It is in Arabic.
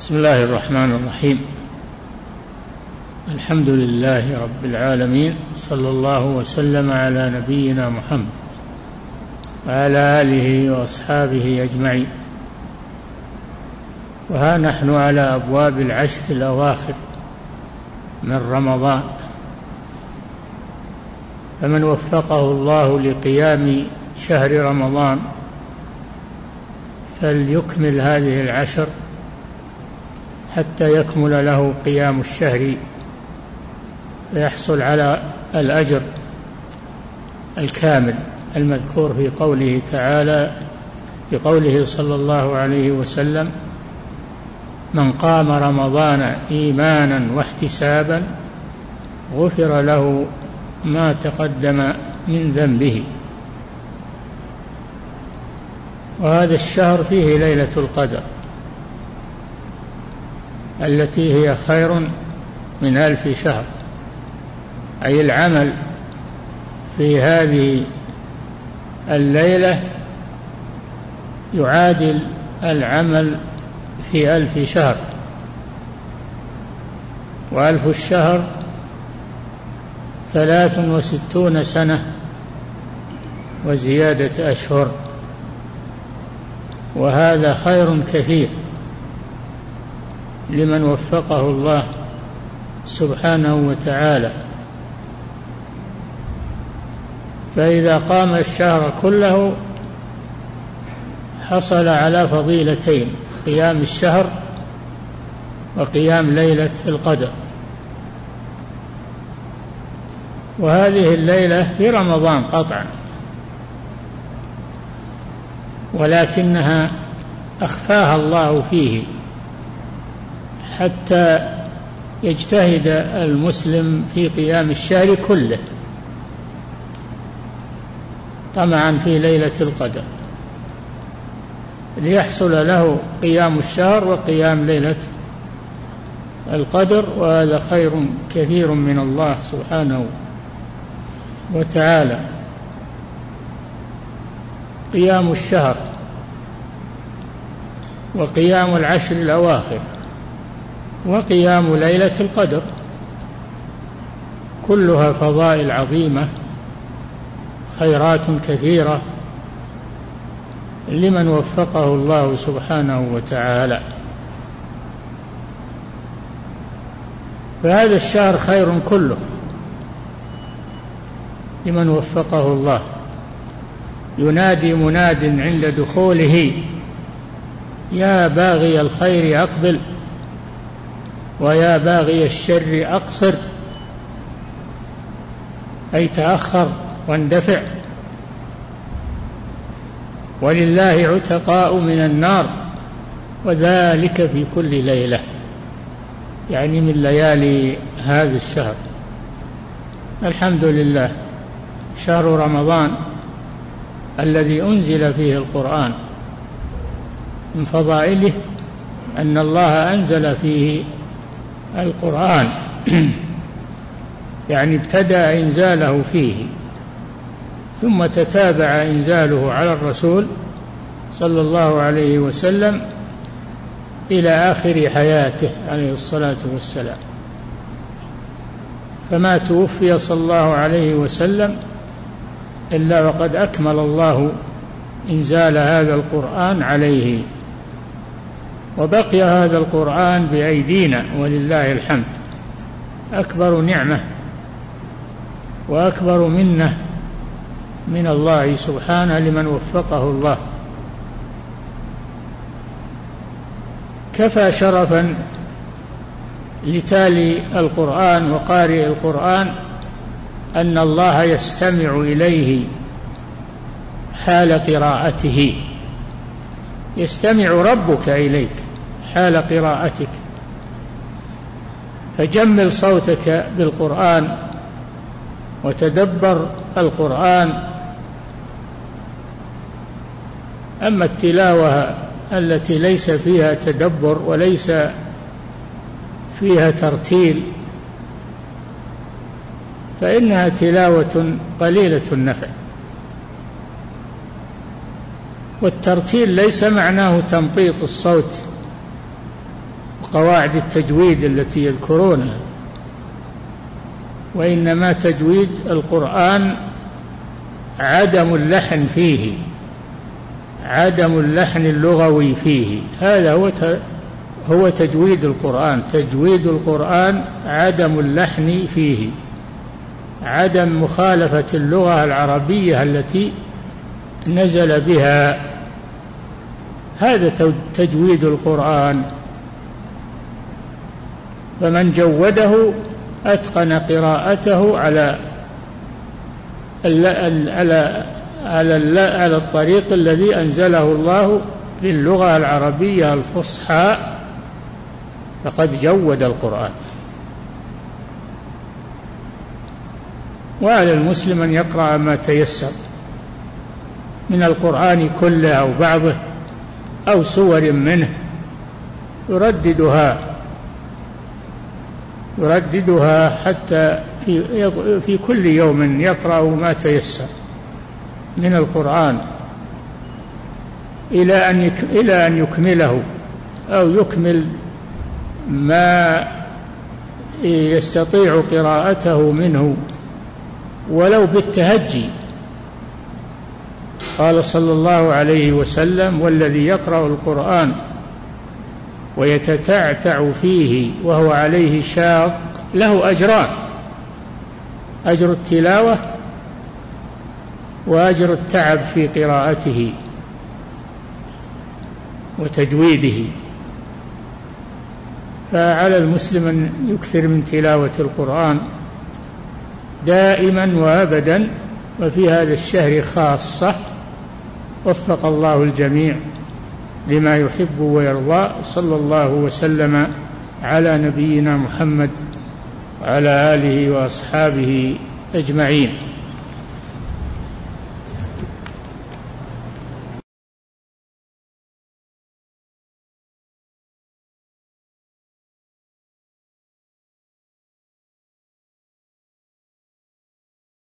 بسم الله الرحمن الرحيم. الحمد لله رب العالمين، صلى الله وسلم على نبينا محمد وعلى آله وأصحابه أجمعين. وها نحن على أبواب العشر الأواخر من رمضان، فمن وفقه الله لقيام شهر رمضان فليكمل هذه العشر حتى يكمل له قيام الشهر ويحصل على الأجر الكامل المذكور في قوله تعالى، في قوله صلى الله عليه وسلم: من قام رمضان إيمانا واحتسابا غفر له ما تقدم من ذنبه. وهذا الشهر فيه ليلة القدر التي هي خير من 1000 شهر، أي العمل في هذه الليلة يعادل العمل في 1000 شهر، و1000 الشهر 63 سنة وزيادة أشهر، وهذا خير كثير لمن وفقه الله سبحانه وتعالى. فإذا قام الشهر كله حصل على فضيلتين: قيام الشهر وقيام ليلة القدر. وهذه الليلة في رمضان قطعا، ولكنها أخفاها الله فيه حتى يجتهد المسلم في قيام الشهر كله طمعا في ليلة القدر، ليحصل له قيام الشهر وقيام ليلة القدر، وهذا خير كثير من الله سبحانه وتعالى. قيام الشهر وقيام العشر الأواخر وقيام ليلة القدر كلها فضائل عظيمة، خيرات كثيرة لمن وفقه الله سبحانه وتعالى. فهذا الشهر خير كله لمن وفقه الله. ينادي مناد عند دخوله: يا باغي الخير أقبل، ويا باغي الشر أقصر، أي تأخر واندفع. ولله عتقاء من النار، وذلك في كل ليلة، يعني من ليالي هذا الشهر. الحمد لله، شهر رمضان الذي أنزل فيه القرآن، من فضائله أن الله أنزل فيه القرآن يعني ابتدأ إنزاله فيه، ثم تتابع إنزاله على الرسول صلى الله عليه وسلم إلى آخر حياته عليه الصلاة والسلام. فما توفي صلى الله عليه وسلم إلا وقد أكمل الله إنزال هذا القرآن عليه، وبقي هذا القرآن بأيدينا ولله الحمد. أكبر نعمة وأكبر منة من الله سبحانه لمن وفقه الله. كفى شرفا لتالي القرآن وقارئ القرآن أن الله يستمع إليه حال قراءته، يستمع ربك إليك حال قراءتك. فجمل صوتك بالقرآن وتدبر القرآن. أما التلاوة التي ليس فيها تدبر وليس فيها ترتيل فإنها تلاوة قليلة النفع. والترتيل ليس معناه تمطيط الصوت قواعد التجويد التي يذكرونها، وإنما تجويد القرآن عدم اللحن فيه، عدم اللحن اللغوي فيه، هذا هو تجويد القرآن. تجويد القرآن عدم اللحن فيه، عدم مخالفة اللغة العربية التي نزل بها، هذا تجويد القرآن. فمن جوده أتقن قراءته على الطريق الذي أنزله الله باللغة العربية الفصحى، فقد جود القرآن. وعلى المسلم أن يقرأ ما تيسر من القرآن كله أو بعضه أو سور منه، يرددها حتى في كل يوم يقرأ ما تيسر من القرآن إلى أن يكمله، أو يكمل ما يستطيع قراءته منه ولو بالتهجي. قال صلى الله عليه وسلم: والذي يقرأ القرآن ويتتعتع فيه وهو عليه شاق له أجران: أجر التلاوة وأجر التعب في قراءته وتجويده. فعلى المسلم أن يكثر من تلاوة القرآن دائما وأبدا، وفي هذا الشهر خاصة. وفق الله الجميع لما يحب ويرضى. صلى الله وسلم على نبينا محمد وعلى آله وأصحابه أجمعين.